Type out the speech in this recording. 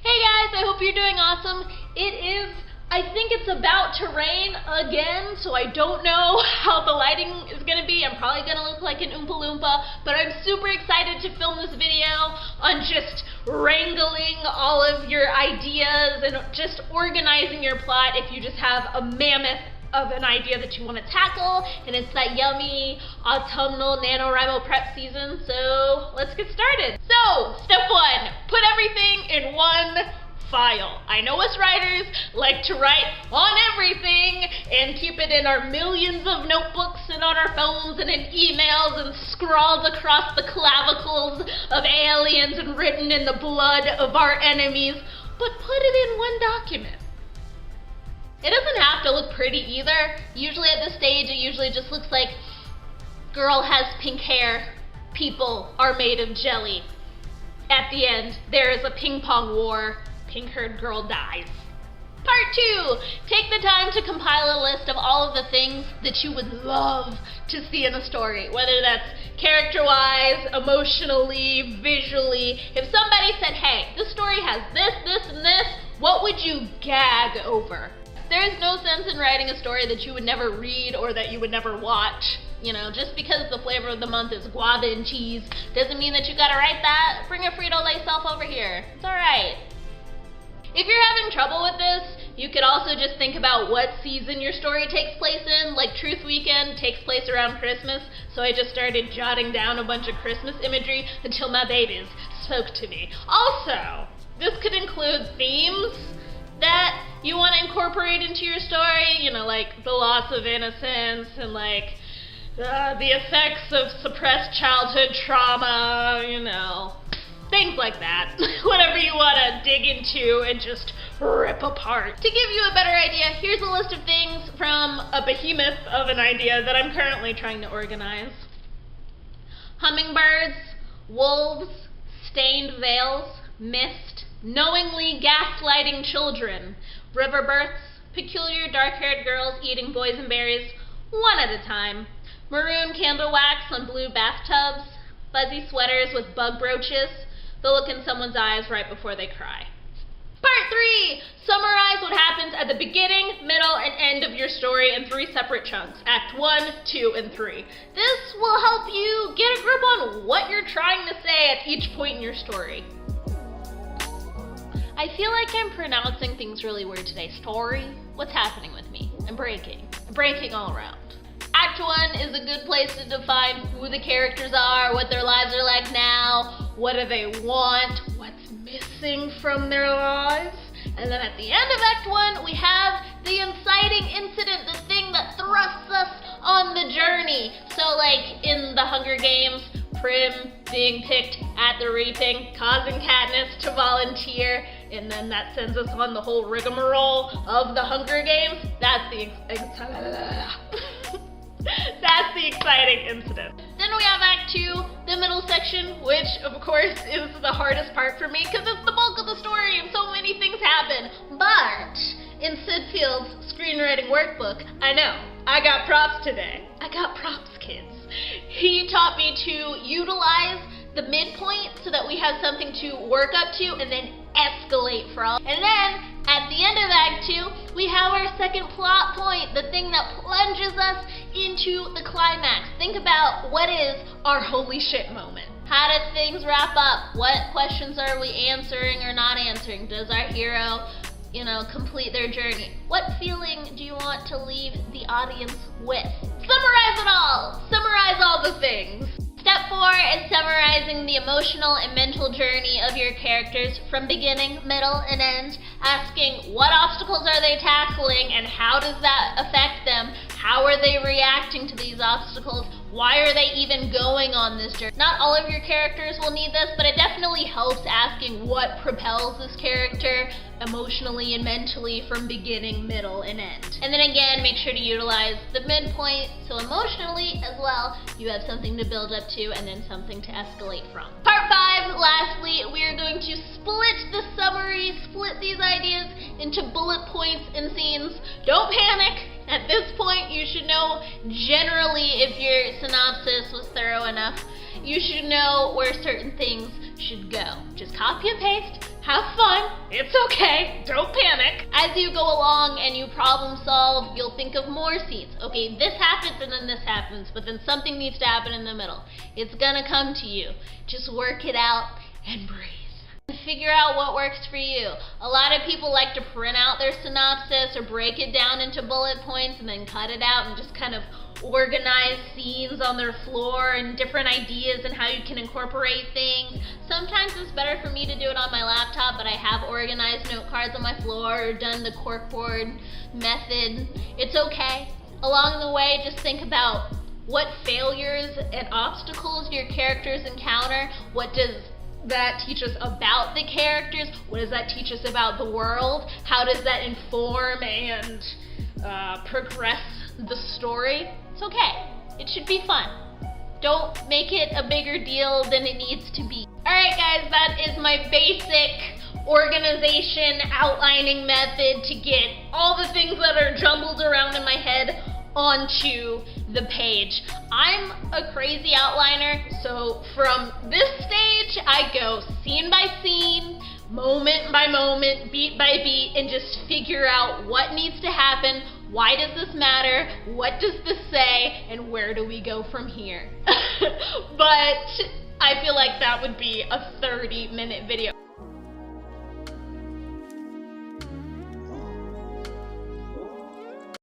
Hey guys, I hope you're doing awesome. I think it's about to rain again, so I don't know how the lighting is going to be. I'm probably going to look like an Oompa Loompa, but I'm super excited to film this video on just wrangling all of your ideas and just organizing your plot if you just have a mammoth of an idea that you want to tackle, and it's that yummy autumnal Nanowrimo prep season, so let's get started. So, step one, put everything in one file. I know us writers like to write on everything and keep it in our millions of notebooks and on our phones and in emails and scrawled across the clavicles of aliens and written in the blood of our enemies, but put it in one document. It doesn't have to look pretty either. Usually at this stage, it usually just looks like girl has pink hair, people are made of jelly. At the end, there is a ping pong war, pink-haired girl dies. Part 2, take the time to compile a list of all of the things that you would love to see in a story, whether that's character-wise, emotionally, visually. If somebody said, hey, this story has this, this, and this, what would you gag over? There is no sense in writing a story that you would never read or that you would never watch. You know, just because the flavor of the month is guava and cheese doesn't mean that you gotta write that. Bring a Frito-Lay self over here. It's alright. If you're having trouble with this, you could also just think about what season your story takes place in. Like Truth Weekend takes place around Christmas, so I just started jotting down a bunch of Christmas imagery until my babies spoke to me. Also, this could include themes that you want to incorporate into your story, you know, like the loss of innocence and like the effects of suppressed childhood trauma, you know, things like that. Whatever you want to dig into and just rip apart. To give you a better idea, here's a list of things from a behemoth of an idea that I'm currently trying to organize. Hummingbirds, wolves, stained veils, mist, knowingly gaslighting children, river births, peculiar dark-haired girls eating boysenberries one at a time, maroon candle wax on blue bathtubs, fuzzy sweaters with bug brooches, the look in someone's eyes right before they cry. Part 3! Summarize what happens at the beginning, middle, and end of your story in 3 separate chunks. Act 1, 2, and 3. This will help you get a grip on what you're trying to say at each point in your story. I feel like I'm pronouncing things really weird today. Story? What's happening with me? I'm breaking. I'm breaking all around. Act 1 is a good place to define who the characters are, what their lives are like now, what do they want, what's missing from their lives. And then at the end of Act 1, we have the inciting incident, the thing that thrusts us on the journey. So like in the Hunger Games, Prim being picked at the reaping, causing Katniss to volunteer, and then that sends us on the whole rigmarole of the Hunger Games. That's the that's the exciting incident. Then we have Act 2, the middle section, which of course is the hardest part for me because it's the bulk of the story and so many things happen. But in Sid Field's screenwriting workbook, I know, I got props today. I got props, kids. He taught me to utilize the midpoint so that we have something to work up to and then escalate from. And then at the end of Act 2, we have our second plot point, the thing that plunges us into the climax. Think about what is our holy shit moment. How did things wrap up? What questions are we answering or not answering? Does our hero, you know, complete their journey? What feeling do you want to leave the audience with? Summarize it all! Summarize all the things. Step 4 is summarizing the emotional and mental journey of your characters from beginning, middle, and end, asking what obstacles are they tackling and how does that affect them? How are they reacting to these obstacles? Why are they even going on this journey? Not all of your characters will need this, but it definitely helps asking what propels this character emotionally and mentally from beginning, middle, and end. And then again, make sure to utilize the midpoint, so emotionally as well, you have something to build up to and then something to escalate from. Part 5, lastly, we are going to split the summary, split these ideas into bullet points and scenes. Don't panic. At this point, you should know generally if your synopsis was thorough enough, you should know where certain things should go. Just copy and paste have fun, it's okay, don't panic. As you go along and you problem solve, you'll think of more scenes. Okay, this happens and then this happens, but then something needs to happen in the middle. It's gonna come to you. Just work it out and breathe. Figure out what works for you. A lot of people like to print out their synopsis or break it down into bullet points and then cut it out and just kind of organize scenes on their floor and different ideas and how you can incorporate things. Sometimes it's better for me to do it on my laptop, but I have organized note cards on my floor or done the corkboard method. It's okay. Along the way, just think about what failures and obstacles your characters encounter. What does that teach us about the characters? What does that teach us about the world? How does that inform and progress the story? It's okay. It should be fun. Don't make it a bigger deal than it needs to be. Alright guys, that is my basic organization outlining method to get all the things that are jumbled around in my head onto the page. I'm a crazy outliner, so from this stage I go scene by scene, moment by moment, beat by beat, and just figure out what needs to happen, why does this matter, what does this say, and where do we go from here. But I feel like that would be a 30-minute video.